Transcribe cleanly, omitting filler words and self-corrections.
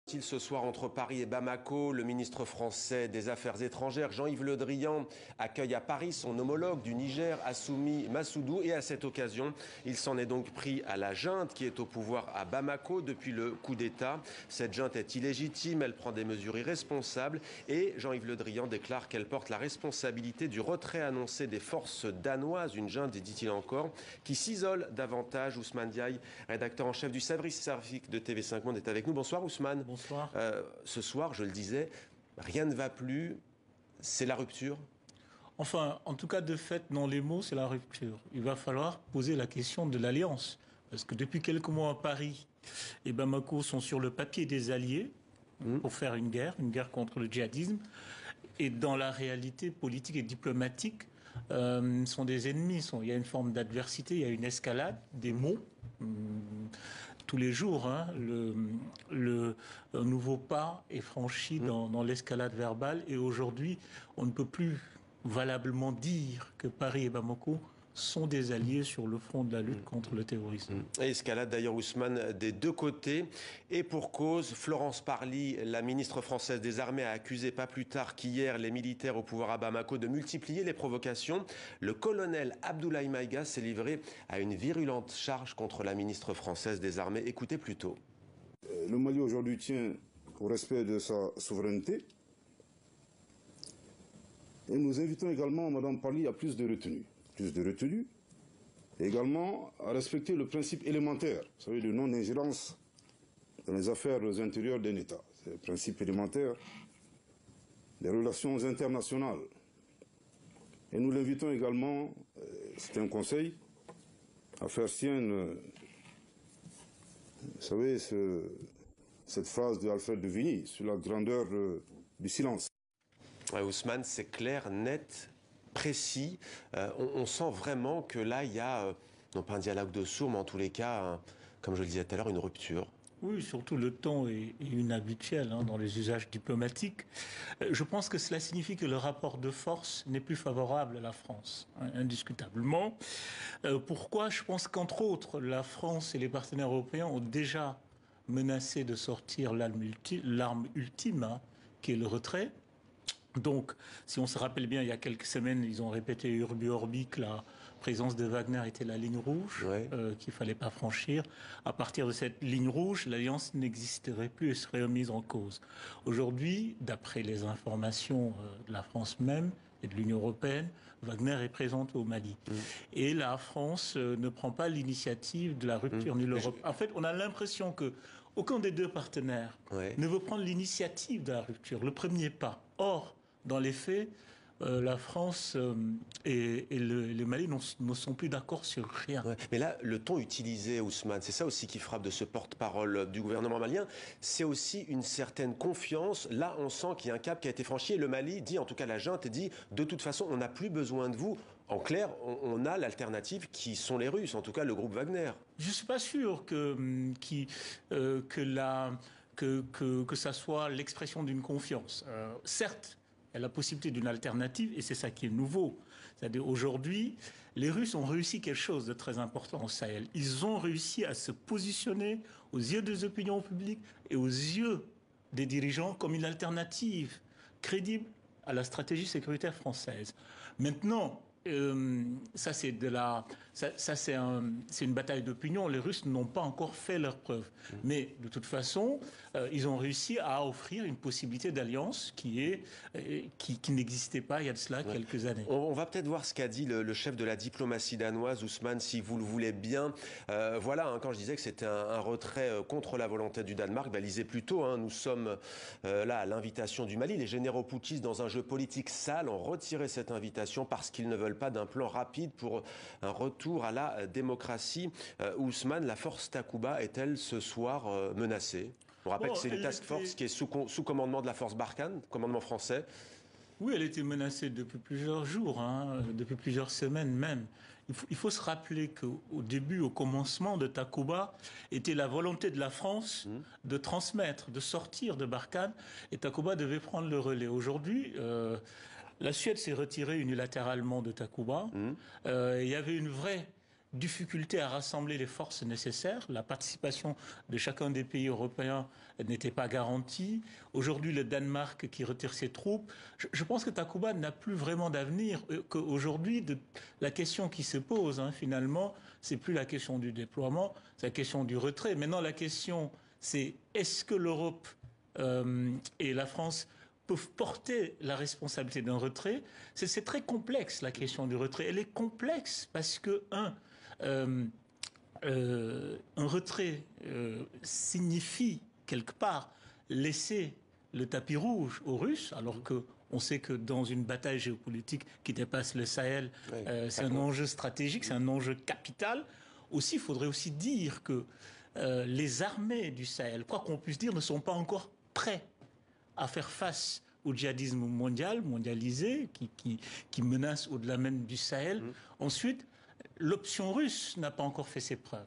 Ce soir entre Paris et Bamako, le ministre français des Affaires étrangères, Jean-Yves Le Drian, accueille à Paris son homologue du Niger, Assoumi Massoudou. Et à cette occasion, il s'en est donc pris à la junte qui est au pouvoir à Bamako depuis le coup d'État. Cette junte est illégitime, elle prend des mesures irresponsables. Et Jean-Yves Le Drian déclare qu'elle porte la responsabilité du retrait annoncé des forces danoises. Une junte, dit-il encore, qui s'isole davantage. Ousmane Diaye, rédacteur en chef du service de TV5 Monde, est avec nous. Bonsoir Ousmane. Bonsoir. Ce soir, je le disais, rien ne va plus, c'est la rupture. Enfin, en tout cas, de fait, dans les mots, c'est la rupture. Il va falloir poser la question de l'alliance. Parce que depuis quelques mois, Paris et Bamako sont sur le papier des alliés pour faire une guerre contre le djihadisme. Et dans la réalité politique et diplomatique, sont des ennemis. Il y a une forme d'adversité, il y a une escalade, des mots. Tous les jours, hein, un nouveau pas est franchi dans l'escalade verbale. Et aujourd'hui, on ne peut plus valablement dire que Paris et Bamako sont des alliés sur le front de la lutte contre le terrorisme. Et escalade d'ailleurs, Ousmane, des deux côtés. Et pour cause, Florence Parly, la ministre française des Armées, a accusé pas plus tard qu'hier les militaires au pouvoir à Bamako de multiplier les provocations. Le colonel Abdoulaye Maïga s'est livré à une virulente charge contre la ministre française des Armées. Écoutez plutôt. Le Mali aujourd'hui tient au respect de sa souveraineté. Et nous invitons également Mme Parly à plus de retenue. Et également à respecter le principe élémentaire, vous savez, de non-ingérence dans les affaires intérieures d'un État. C'est le principe élémentaire des relations internationales. Et nous l'invitons également, c'est un conseil, à faire sienne, vous savez, cette phrase de Alfred de Vigny sur la grandeur du silence. Ouais, Ousmane, c'est clair, net, précis. On sent vraiment que là, il y a, non pas un dialogue de sourds, mais en tous les cas, comme je le disais tout à l'heure, une rupture. Oui, surtout le ton est inhabituel dans les usages diplomatiques. Je pense que cela signifie que le rapport de force n'est plus favorable à la France, indiscutablement. Pourquoi? Je pense qu'entre autres, la France et les partenaires européens ont déjà menacé de sortir l'arme ultime, qui est le retrait. Donc, si on se rappelle bien, il y a quelques semaines, ils ont répété Urbi Orbi que la présence de Wagner était la ligne rouge, qu'il ne fallait pas franchir. À partir de cette ligne rouge, l'alliance n'existerait plus et serait remise en cause. Aujourd'hui, d'après les informations de la France même et de l'Union européenne, Wagner est présente au Mali. Et la France ne prend pas l'initiative de la rupture ni l'Europe. En fait, on a l'impression que aucun des deux partenaires ne veut prendre l'initiative de la rupture, le premier pas. Or, dans les faits, la France et le Mali ne sont plus d'accord sur rien. Mais là, le ton utilisé, Ousmane, c'est ça aussi qui frappe de ce porte-parole du gouvernement malien. C'est aussi une certaine confiance. Là, on sent qu'il y a un cap qui a été franchi. Et le Mali dit, en tout cas la junte dit, de toute façon, on n'a plus besoin de vous. En clair, on a l'alternative qui sont les Russes, en tout cas le groupe Wagner. Je ne suis pas sûr que ça soit l'expression d'une confiance. Certes, il y a la possibilité d'une alternative, et c'est ça qui est nouveau. C'est-à-dire aujourd'hui, les Russes ont réussi quelque chose de très important au Sahel. Ils ont réussi à se positionner aux yeux des opinions publiques et aux yeux des dirigeants comme une alternative crédible à la stratégie sécuritaire française. Maintenant, ça c'est une bataille d'opinion. Les Russes n'ont pas encore fait leurs preuves. Mais de toute façon, ils ont réussi à offrir une possibilité d'alliance qui n'existait pas il y a de cela quelques années. On va peut-être voir ce qu'a dit le chef de la diplomatie danoise, Ousmane, si vous le voulez bien. Voilà, quand je disais que c'était un retrait contre la volonté du Danemark, lisez plutôt. Nous sommes là à l'invitation du Mali. Les généraux putschistes, dans un jeu politique sale, ont retiré cette invitation parce qu'ils ne veulent pas d'un plan rapide pour un retour à la démocratie. Ousmane, la force Takuba est-elle ce soir menacée? On rappelle que c'est une task force qui est sous commandement de la force Barkhane, commandement français. Oui, elle était menacée depuis plusieurs jours, depuis plusieurs semaines même. Il faut se rappeler qu'au début, au commencement de Takuba, était la volonté de la France de transmettre, de sortir de Barkhane, et Takuba devait prendre le relais. Aujourd'hui, la Suède s'est retirée unilatéralement de Takuba. Il y avait une vraie difficulté à rassembler les forces nécessaires. La participation de chacun des pays européens n'était pas garantie. Aujourd'hui, le Danemark qui retire ses troupes. Je pense que Takuba n'a plus vraiment d'avenir. Qu'aujourd'hui, la question qui se pose, finalement, c'est plus la question du déploiement, c'est la question du retrait. Maintenant, la question, c'est est-ce que l'Europe et la France peuvent porter la responsabilité d'un retrait? C'est très complexe, la question du retrait. Elle est complexe parce que, un retrait signifie quelque part laisser le tapis rouge aux Russes, alors qu'on sait que dans une bataille géopolitique qui dépasse le Sahel, c'est un enjeu stratégique, c'est un enjeu capital. Aussi, il faudrait aussi dire que les armées du Sahel, quoi qu'on puisse dire, ne sont pas encore prêts à faire face au djihadisme mondialisé, qui menace au-delà même du Sahel. Ensuite, l'option russe n'a pas encore fait ses preuves.